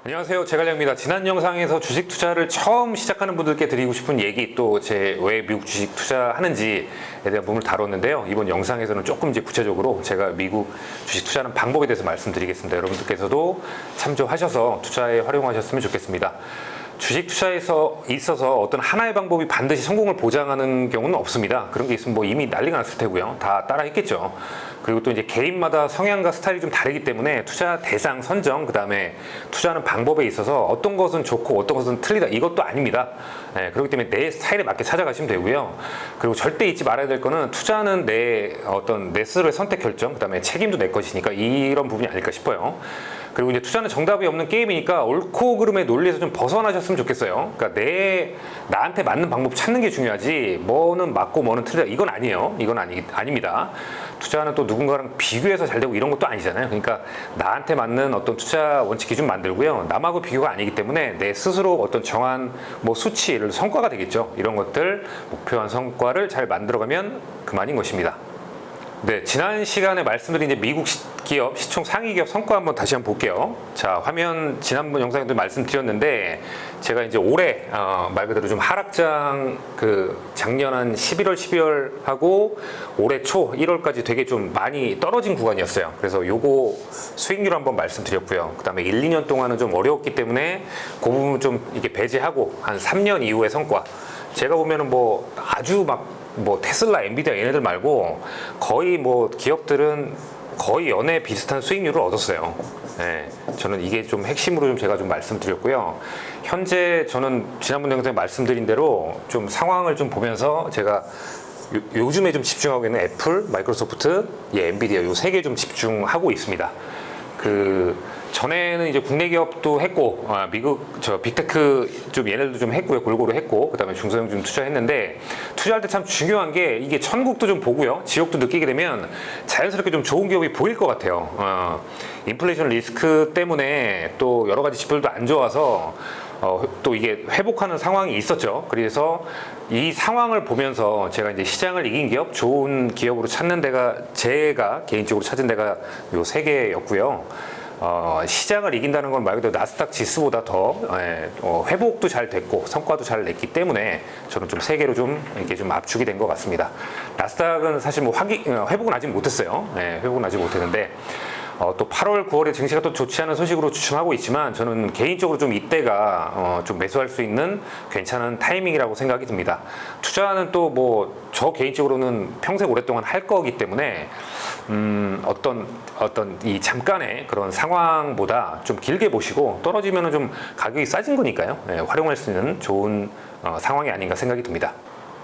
안녕하세요, 제갈량입니다. 지난 영상에서 주식 투자를 처음 시작하는 분들께 드리고 싶은 얘기, 또 제 왜 미국 주식 투자하는지에 대한 부분을 다뤘는데요. 이번 영상에서는 조금 이제 구체적으로 제가 미국 주식 투자하는 방법에 대해서 말씀드리겠습니다. 여러분들께서도 참조하셔서 투자에 활용하셨으면 좋겠습니다. 주식 투자에서 있어서 어떤 하나의 방법이 반드시 성공을 보장하는 경우는 없습니다. 그런 게 있으면 뭐 이미 난리가 났을 테고요. 다 따라 했겠죠. 그리고 또 이제 개인마다 성향과 스타일이 좀 다르기 때문에 투자 대상 선정, 그 다음에 투자하는 방법에 있어서 어떤 것은 좋고 어떤 것은 틀리다, 이것도 아닙니다. 그렇기 때문에 내 스타일에 맞게 찾아가시면 되고요. 그리고 절대 잊지 말아야 될 거는 투자는 내 스스로의 선택 결정, 그 다음에 책임도 내 것이니까 이런 부분이 아닐까 싶어요. 그리고 이제 투자는 정답이 없는 게임이니까 옳고 그름의 논리에서 좀 벗어나셨으면 좋겠어요. 그러니까 나한테 맞는 방법 찾는 게 중요하지, 뭐는 맞고 뭐는 틀리다, 이건 아니에요. 이건 아닙니다. 투자는 또 누군가랑 비교해서 잘 되고 이런 것도 아니잖아요. 그러니까 나한테 맞는 어떤 투자 원칙 기준 만들고요. 남하고 비교가 아니기 때문에 내 스스로 어떤 정한 뭐 수치, 예를 들어 성과가 되겠죠. 이런 것들, 목표한 성과를 잘 만들어가면 그만인 것입니다. 네, 지난 시간에 말씀드린 이제 미국 기업, 시총 상위 기업 성과 다시 한번 볼게요. 자, 화면 지난번 영상에도 말씀드렸는데, 제가 이제 올해, 말 그대로 좀 하락장, 작년 한 11월, 12월 하고 올해 초 1월까지 되게 좀 많이 떨어진 구간이었어요. 그래서 요거 수익률 한번 말씀드렸고요. 그 다음에 1, 2년 동안은 좀 어려웠기 때문에 그 부분 좀 이게 배제하고 한 3년 이후의 성과. 제가 보면은 뭐 아주 테슬라, 엔비디아 얘네들 말고 거의 기업들은 거의 연애 비슷한 수익률을 얻었어요. 네, 저는 이게 좀 핵심으로 제가 좀 말씀드렸고요. 현재 저는 지난번 영상에 말씀드린 대로 좀 상황을 좀 보면서 제가 요즘에 좀 집중하고 있는 애플, 마이크로소프트, 엔비디아 요 세 개 좀 집중하고 있습니다. 전에는 이제 국내 기업도 했고, 미국 빅테크 좀 얘네들도 좀 했고요. 골고루 했고, 그 다음에 중소형 좀 투자했는데, 투자할 때 참 중요한 게 이게 천국도 좀 보고요, 지옥도 느끼게 되면 자연스럽게 좀 좋은 기업이 보일 것 같아요. 인플레이션 리스크 때문에 또 여러 가지 지표들도 안 좋아서 또 이게 회복하는 상황이 있었죠. 그래서 이 상황을 보면서 제가 이제 시장을 이긴 기업, 좋은 기업으로 찾는 데가, 제가 개인적으로 찾은 데가 요 세 개였고요. 시장을 이긴다는 건 말 그대로 나스닥 지수보다 더 회복도 잘 됐고 성과도 잘 냈기 때문에 저는 좀 세 개로 좀 이렇게 좀 압축이 된 것 같습니다. 나스닥은 사실 회복은 아직 못했어요. 회복은 아직 못했는데 또 8월, 9월에 증시가 또 좋지 않은 소식으로 추측하고 있지만 저는 개인적으로 좀 이때가 좀 매수할 수 있는 괜찮은 타이밍이라고 생각이 듭니다. 투자는 또 저 개인적으로는 평생 오랫동안 할 거기 때문에 어떤 이 잠깐의 그런 상황보다 좀 길게 보시고 떨어지면은 좀 가격이 싸진 거니까요. 활용할 수 있는 좋은 상황이 아닌가 생각이 듭니다.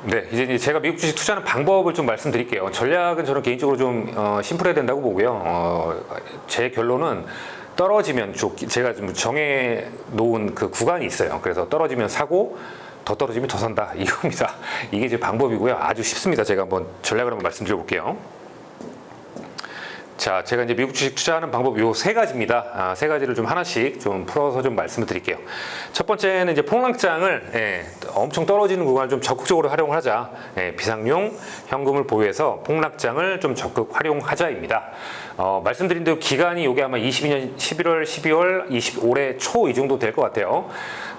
네, 이제 제가 미국 주식 투자하는 방법을 좀 말씀드릴게요. 전략은 저는 개인적으로 좀 심플해야 된다고 보고요. 제 결론은 떨어지면 제가 좀 정해 놓은 그 구간이 있어요. 그래서 떨어지면 사고, 더 떨어지면 더 산다, 이겁니다. 이게 제 방법이고요. 아주 쉽습니다. 제가 한번 전략을 한번 말씀드려 볼게요. 자, 제가 이제 미국 주식 투자하는 방법 요 세 가지입니다. 세 가지를 좀 하나씩 좀 풀어서 좀 말씀을 드릴게요. 첫 번째는 이제 폭락장을 엄청 떨어지는 구간을 좀 적극적으로 활용하자. 비상용 현금을 보유해서 폭락장을 좀 적극 활용하자입니다. 말씀드린 대로 기간이 요게 아마 22년 11월, 12월, 올해 초 이 정도 될 것 같아요.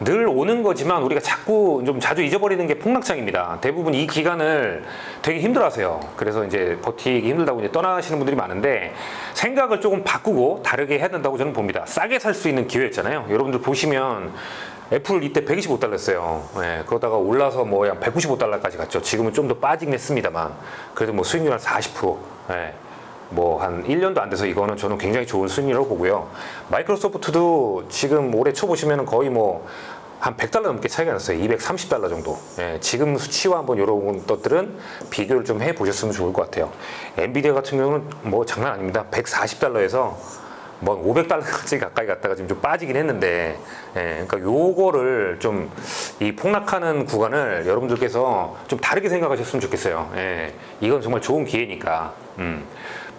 늘 오는 거지만 우리가 자꾸 좀 자주 잊어버리는 게 폭락장입니다. 대부분 이 기간을 되게 힘들어하세요. 그래서 이제 버티기 힘들다고 이제 떠나시는 분들이 많은데 생각을 조금 바꾸고 다르게 해야 된다고 저는 봅니다. 싸게 살 수 있는 기회였잖아요. 여러분들 보시면 애플 이때 125달러였어요. 그러다가 올라서 한 195달러까지 갔죠. 지금은 좀 더 빠지긴 했습니다만 그래도 수익률 한 40%. 한 1년도 안 돼서 이거는 저는 굉장히 좋은 수익률이라고 보고요. 마이크로소프트도 지금 올해 초 보시면 거의 한 100달러 넘게 차이가 났어요. 230달러 정도. 지금 수치와 한번 이런 것들은 비교를 좀 해보셨으면 좋을 것 같아요. 엔비디아 같은 경우는 장난 아닙니다. 140달러에서 500달러까지 가까이 갔다가 지금 좀 빠지긴 했는데, 그러니까 요거를 좀 이 폭락하는 구간을 여러분들께서 좀 다르게 생각하셨으면 좋겠어요. 이건 정말 좋은 기회니까.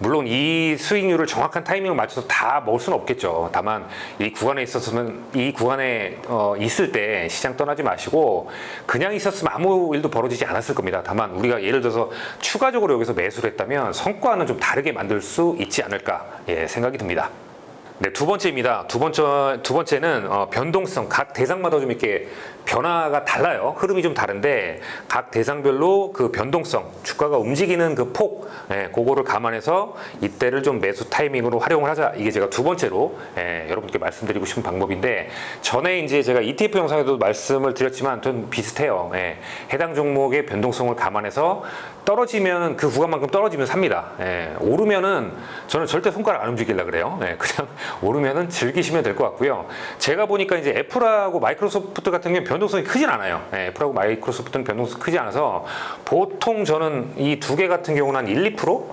물론 이 수익률을 정확한 타이밍을 맞춰서 다 먹을 수는 없겠죠. 다만 이 구간에 있어서는 이 구간에 있을 때 시장 떠나지 마시고 그냥 있었으면 아무 일도 벌어지지 않았을 겁니다. 다만 우리가 예를 들어서 추가적으로 여기서 매수를 했다면 성과는 좀 다르게 만들 수 있지 않을까 생각이 듭니다. 네, 두 번째입니다. 두 번째는 변동성. 각 대상마다 좀 이렇게 변화가 달라요. 흐름이 좀 다른데 각 대상별로 그 변동성, 주가가 움직이는 그 폭, 그거를 감안해서 이때를 좀 매수 타이밍으로 활용을 하자. 이게 제가 두 번째로 여러분께 말씀드리고 싶은 방법인데, 전에 이제 제가 ETF 영상에도 말씀을 드렸지만 좀 비슷해요. 해당 종목의 변동성을 감안해서 떨어지면 그 구간만큼 떨어지면 삽니다. 오르면은 저는 절대 손가락 안 움직이려 그래요. 그냥 오르면은 즐기시면 될 것 같고요. 제가 보니까 이제 애플하고 마이크로소프트 같은 경우는 변동성이 크진 않아요. 애플하고 마이크로소프트는 변동성이 크지 않아서 보통 저는 이 두 개 같은 경우는 한 1, 2%?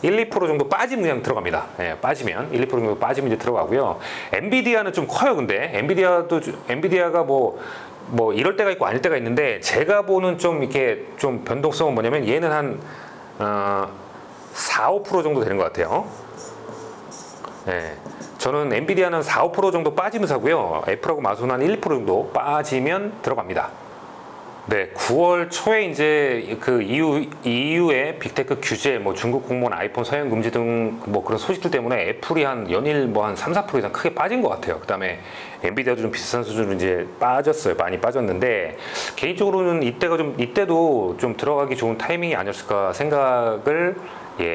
1, 2% 정도 빠지면 그냥 들어갑니다. 빠지면 1, 2% 정도 빠지면 이제 들어가고요. 엔비디아는 좀 커요. 근데 엔비디아가 뭐 이럴 때가 있고 아닐 때가 있는데, 제가 보는 좀 이렇게 좀 변동성은 뭐냐면 얘는 한 4, 5% 정도 되는 것 같아요. 저는 엔비디아는 4, 5% 정도 빠지면 사고요. 애플하고 마소는 한 1, 2% 정도 빠지면 들어갑니다. 네, 9월 초에 이제 그 EU의 빅테크 규제, 뭐 중국 공무원 아이폰 사용 금지 등 뭐 그런 소식들 때문에 애플이 한 연일 뭐 한 3, 4% 이상 크게 빠진 것 같아요. 그 다음에 엔비디아도 좀 비슷한 수준으로 이제 빠졌어요. 많이 빠졌는데, 개인적으로는 이때도 좀 들어가기 좋은 타이밍이 아니었을까 생각을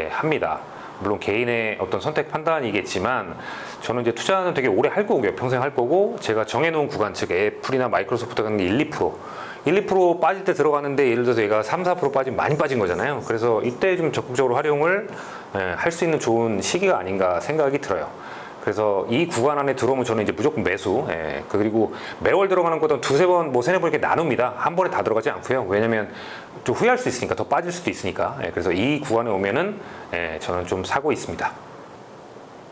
합니다. 물론 개인의 어떤 선택 판단이겠지만, 저는 이제 투자는 되게 오래 할 거고요. 평생 할 거고, 제가 정해놓은 구간, 즉 애플이나 마이크로소프트 같은 게 1, 2%. 1, 2% 빠질 때 들어가는데, 예를 들어서 얘가 3, 4% 빠지면 많이 빠진 거잖아요. 그래서 이때 좀 적극적으로 활용을 할 수 있는 좋은 시기가 아닌가 생각이 들어요. 그래서 이 구간 안에 들어오면 저는 이제 무조건 매수. 그리고 매월 들어가는 것도 두세 번, 뭐 세네 번 이렇게 나눕니다. 한 번에 다 들어가지 않고요. 왜냐면 좀 후회할 수 있으니까, 더 빠질 수도 있으니까. 그래서 이 구간에 오면은 저는 좀 사고 있습니다.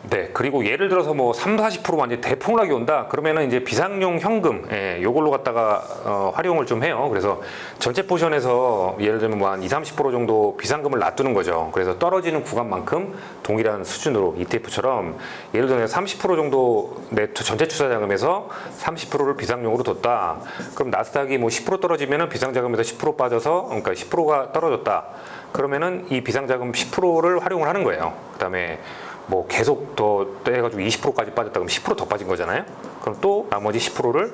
네, 그리고 예를 들어서 뭐 3, 40% 완전 대폭락이 온다. 그러면은 이제 비상용 현금, 요걸로 갖다가 활용을 좀 해요. 그래서 전체 포션에서 예를 들면 뭐 한 20, 30% 정도 비상금을 놔두는 거죠. 그래서 떨어지는 구간만큼 동일한 수준으로 ETF처럼 예를 들면 30% 정도 내 전체 투자 자금에서 30%를 비상용으로 뒀다. 그럼 나스닥이 뭐 10% 떨어지면은 비상자금에서 10% 빠져서, 그러니까 10%가 떨어졌다. 그러면은 이 비상자금 10%를 활용을 하는 거예요. 그다음에 뭐 계속 더 해가지고 20%까지 빠졌다 그러면 10% 더 빠진 거잖아요. 그럼 또 나머지 10%를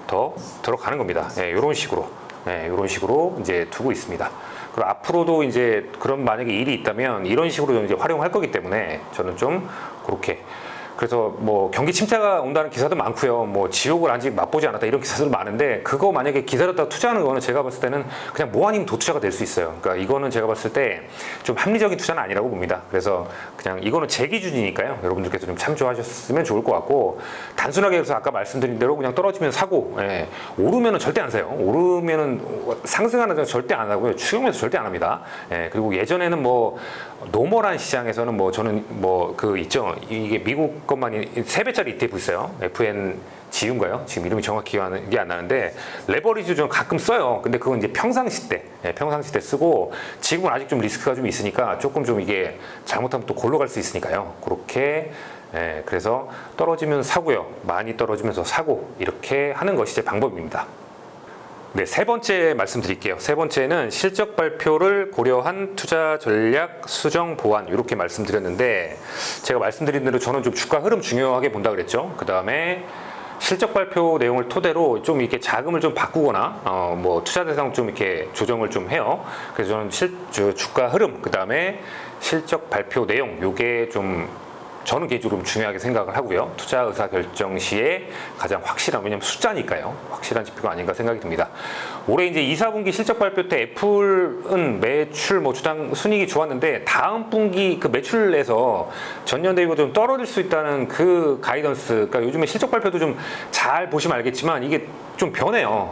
더 들어가는 겁니다. 이런 식으로, 이런 식으로 이제 두고 있습니다. 그리고 앞으로도 이제 그런 만약에 일이 있다면 이런 식으로 이제 활용할 거기 때문에 저는 좀 그렇게. 그래서 뭐 경기 침체가 온다는 기사도 많고요. 뭐 지옥을 아직 맛보지 않았다 이런 기사도 많은데, 그거 만약에 기다렸다가 투자하는 거는 제가 봤을 때는 그냥 뭐 아니면 도투자가 될 수 있어요. 그러니까 이거는 제가 봤을 때 좀 합리적인 투자는 아니라고 봅니다. 그래서 그냥 이거는 제 기준이니까요. 여러분들께서 좀 참조하셨으면 좋을 것 같고, 단순하게 해서 아까 말씀드린 대로 그냥 떨어지면 사고, 오르면은 절대 안 사요. 오르면은 상승하는 데는 절대 안 하고요. 추경매수 절대 안 합니다. 그리고 예전에는 뭐 노멀한 시장에서는 뭐 저는 뭐 그 있죠. 이게 미국 것만이 3배짜리 ETF 있어요. FNGU인가요? 지금 이름이 정확히 기억이 안 나는데, 레버리지 좀 가끔 써요. 근데 그건 이제 평상시 때 쓰고, 지금은 아직 좀 리스크가 좀 있으니까 조금 좀 이게 잘못하면 또 골로 갈 수 있으니까요. 그렇게 그래서 떨어지면 사고요. 많이 떨어지면서 사고, 이렇게 하는 것이 제 방법입니다. 네, 세 번째 말씀드릴게요. 세 번째는 실적 발표를 고려한 투자 전략 수정 보완, 이렇게 말씀드렸는데, 제가 말씀드린 대로 저는 좀 주가 흐름 중요하게 본다 그랬죠. 그 다음에 실적 발표 내용을 토대로 좀 이렇게 자금을 좀 바꾸거나 뭐 투자 대상 좀 이렇게 조정을 좀 해요. 그래서 저는 주가 흐름, 그 다음에 실적 발표 내용, 요게 좀 저는 개인적으로 중요하게 생각을 하고요. 투자 의사 결정 시에 가장 확실한, 왜냐면 숫자니까요. 확실한 지표가 아닌가 생각이 듭니다. 올해 이제 2, 4분기 실적 발표 때 애플은 매출 뭐 주당 순이익이 좋았는데, 다음 분기 그 매출에서 전년 대비보다 좀 떨어질 수 있다는 그 가이던스, 그러니까 요즘에 실적 발표도 좀 잘 보시면 알겠지만 이게 좀 변해요.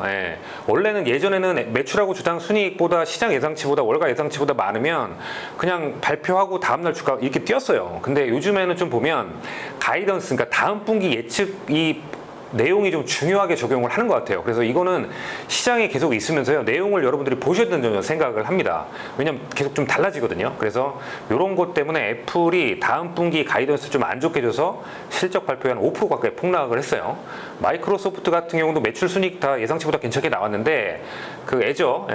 원래는 예전에는 매출하고 주당 순이익보다 시장 예상치보다 월가 예상치보다 많으면 그냥 발표하고 다음날 주가 이렇게 뛰었어요. 근데 요즘에는 좀 보면 가이던스, 그러니까 다음 분기 예측 이 내용이 좀 중요하게 적용을 하는 것 같아요. 그래서 이거는 시장에 계속 있으면서요, 내용을 여러분들이 보셔야 된다는 생각을 합니다. 왜냐면 계속 좀 달라지거든요. 그래서 이런 것 때문에 애플이 다음 분기 가이던스 좀 안 좋게 줘서 실적 발표에 한 5% 가까이 폭락을 했어요. 마이크로소프트 같은 경우도 매출 순이익 다 예상치보다 괜찮게 나왔는데, 그 애저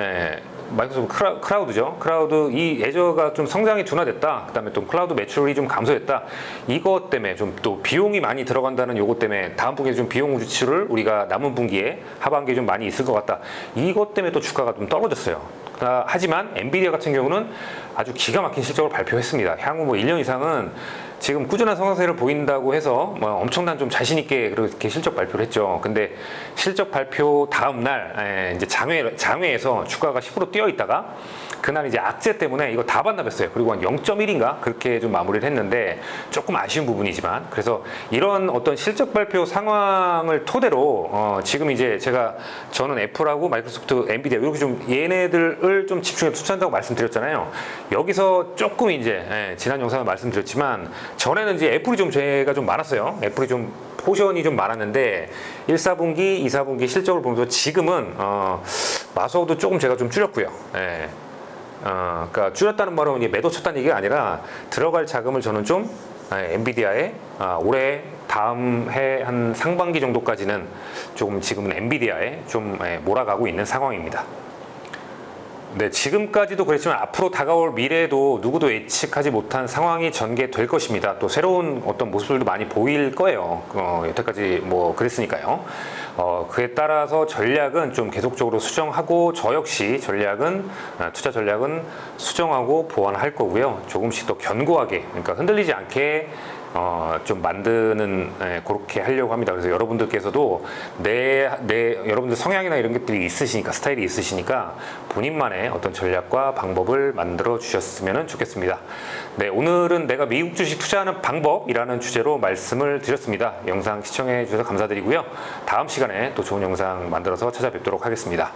마이크로소프트 클라우드죠. 클라우드 이 애저가 좀 성장이 둔화됐다. 그다음에 또 클라우드 매출이 좀 감소했다. 이것 때문에 좀 또 비용이 많이 들어간다는 요것 때문에 다음 분기에 좀 비용 지출을 우리가 남은 분기에 하반기에 좀 많이 있을 것 같다. 이것 때문에 또 주가가 좀 떨어졌어요. 하지만 엔비디아 같은 경우는 아주 기가 막힌 실적을 발표했습니다. 향후 뭐 1년 이상은 지금 꾸준한 성장세를 보인다고 해서 뭐 엄청난 좀 자신 있게 그렇게 실적 발표를 했죠. 근데 실적 발표 다음 날 이제 장외에서 주가가 10% 뛰어 있다가 그날 이제 악재 때문에 이거 다 반납했어요. 그리고 한 0.1인가 그렇게 좀 마무리를 했는데 조금 아쉬운 부분이지만 그래서 이런 어떤 실적 발표 상황을 토대로 지금 이제 저는 애플하고 마이크로소프트, 엔비디아 이렇게 좀 얘네들을 좀 집중해서 투자한다고 말씀드렸잖아요. 여기서 조금 이제 지난 영상을 말씀드렸지만 전에는 이제 애플이 좀 제가 좀 많았어요. 애플이 좀 포션이 좀 많았는데 1, 4분기, 2, 4분기 실적을 보면서 지금은 마소도 조금 제가 좀 줄였고요. 그러니까 줄였다는 말은 이제 매도 쳤다는 얘기가 아니라 들어갈 자금을 저는 좀 엔비디아에 올해 다음 해 한 상반기 정도까지는 조금 지금은 엔비디아에 좀 몰아가고 있는 상황입니다. 네, 지금까지도 그랬지만 앞으로 다가올 미래에도 누구도 예측하지 못한 상황이 전개될 것입니다. 또 새로운 어떤 모습들도 많이 보일 거예요. 여태까지 뭐 그랬으니까요. 그에 따라서 전략은 좀 계속적으로 수정하고 저 역시 투자 전략은 수정하고 보완할 거고요. 조금씩 더 견고하게, 그러니까 흔들리지 않게 좀 만드는 그렇게 하려고 합니다. 그래서 여러분들께서도 여러분들 성향이나 이런 것들이 있으시니까 스타일이 있으시니까 본인만의 어떤 전략과 방법을 만들어 주셨으면 좋겠습니다. 네, 오늘은 내가 미국 주식 투자하는 방법이라는 주제로 말씀을 드렸습니다. 영상 시청해 주셔서 감사드리고요. 다음 시간에 또 좋은 영상 만들어서 찾아뵙도록 하겠습니다.